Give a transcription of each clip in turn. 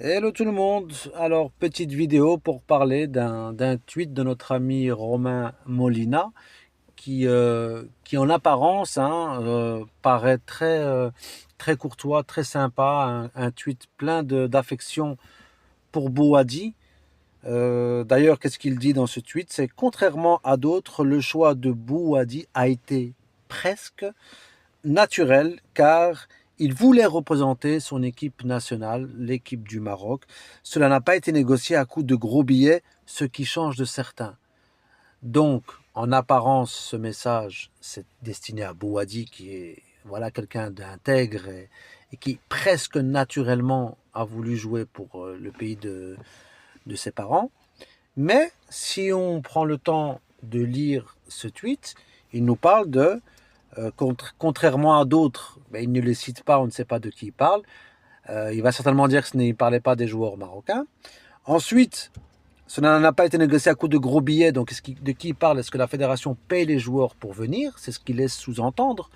Hello tout le monde. Alors, petite vidéo pour parler d'un tweet de notre ami Romain Molina qui en apparence paraît très courtois, très sympa, un tweet plein d'affection pour Bouhaddi. D'ailleurs, qu'est-ce qu'il dit dans ce tweet? C'est contrairement à d'autres, le choix de Bouhaddi a été presque naturel car il voulait représenter son équipe nationale, l'équipe du Maroc. Cela n'a pas été négocié à coup de gros billets, ce qui change de certains. Donc, en apparence, ce message, c'est destiné à Bouhaddi, qui est voilà, quelqu'un d'intègre et qui presque naturellement a voulu jouer pour le pays de ses parents. Mais si on prend le temps de lire ce tweet, il nous parle de contrairement à d'autres, ben, il ne les cite pas, on ne sait pas de qui il parle. Il va certainement dire que ce ne parlait pas des joueurs marocains. Ensuite, cela n'a pas été négocié à coup de gros billets, donc de qui il parle? Est-ce que la fédération paye les joueurs pour venir? C'est ce qu'il laisse sous-entendre,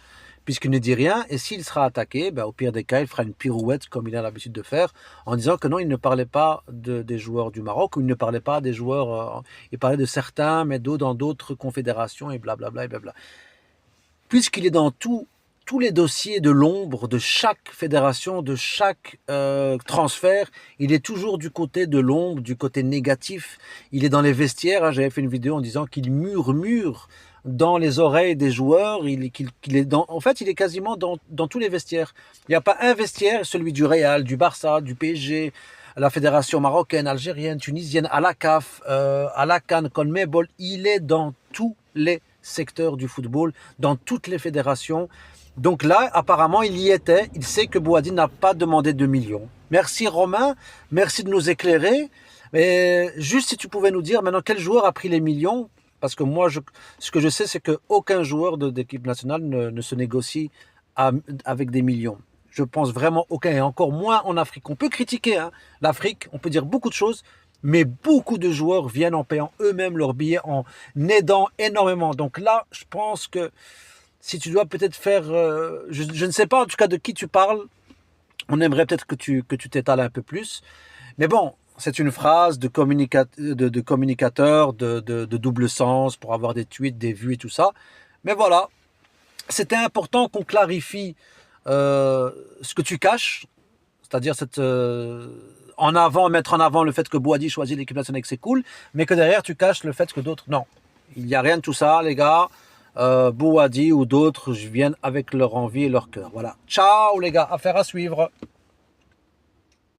puisqu'il ne dit rien, et s'il sera attaqué, ben, au pire des cas, il fera une pirouette comme il a l'habitude de faire, en disant que non, il ne parlait pas des joueurs du Maroc, ou il ne parlait pas des joueurs, il parlait de certains, mais d'autres dans d'autres confédérations, et blablabla, et blabla. Puisqu'il est dans tous les dossiers de l'ombre de chaque fédération, de chaque transfert, il est toujours du côté de l'ombre, du côté négatif. Il est dans les vestiaires, hein, j'avais fait une vidéo en disant qu'il murmure dans les oreilles des joueurs, en fait, il est quasiment dans tous les vestiaires. Il n'y a pas un vestiaire, celui du Real, du Barça, du PSG, la fédération marocaine, algérienne, tunisienne, à la CAF, à la CAN, CONMEBOL, il est dans tous les secteurs du football, dans toutes les fédérations. Donc là, apparemment, il y était. Il sait que Bouhaddi n'a pas demandé 2 millions. Merci Romain, merci de nous éclairer. Mais juste si tu pouvais nous dire maintenant quel joueur a pris les millions, parce que moi, ce que je sais, c'est qu'aucun joueur d'équipe nationale ne se négocie avec des millions. Je pense vraiment aucun, et encore moins en Afrique. On peut critiquer hein, l'Afrique, on peut dire beaucoup de choses, mais beaucoup de joueurs viennent en payant eux-mêmes leurs billets, en aidant énormément. Donc là, je pense que si tu dois peut-être faire, je ne sais pas en tout cas de qui tu parles, on aimerait peut-être que tu t'étales un peu plus. Mais bon, c'est une phrase de communicateur, de double sens pour avoir des tweets, des vues et tout ça. Mais voilà, c'était important qu'on clarifie ce que tu caches, c'est-à-dire mettre en avant le fait que Bouhaddi choisit l'équipe nationale et que c'est cool, mais que derrière tu caches le fait que d'autres, non. Il n'y a rien de tout ça, les gars. Bouhaddi ou d'autres viennent avec leur envie et leur cœur. Voilà. Ciao, les gars. Affaire à suivre.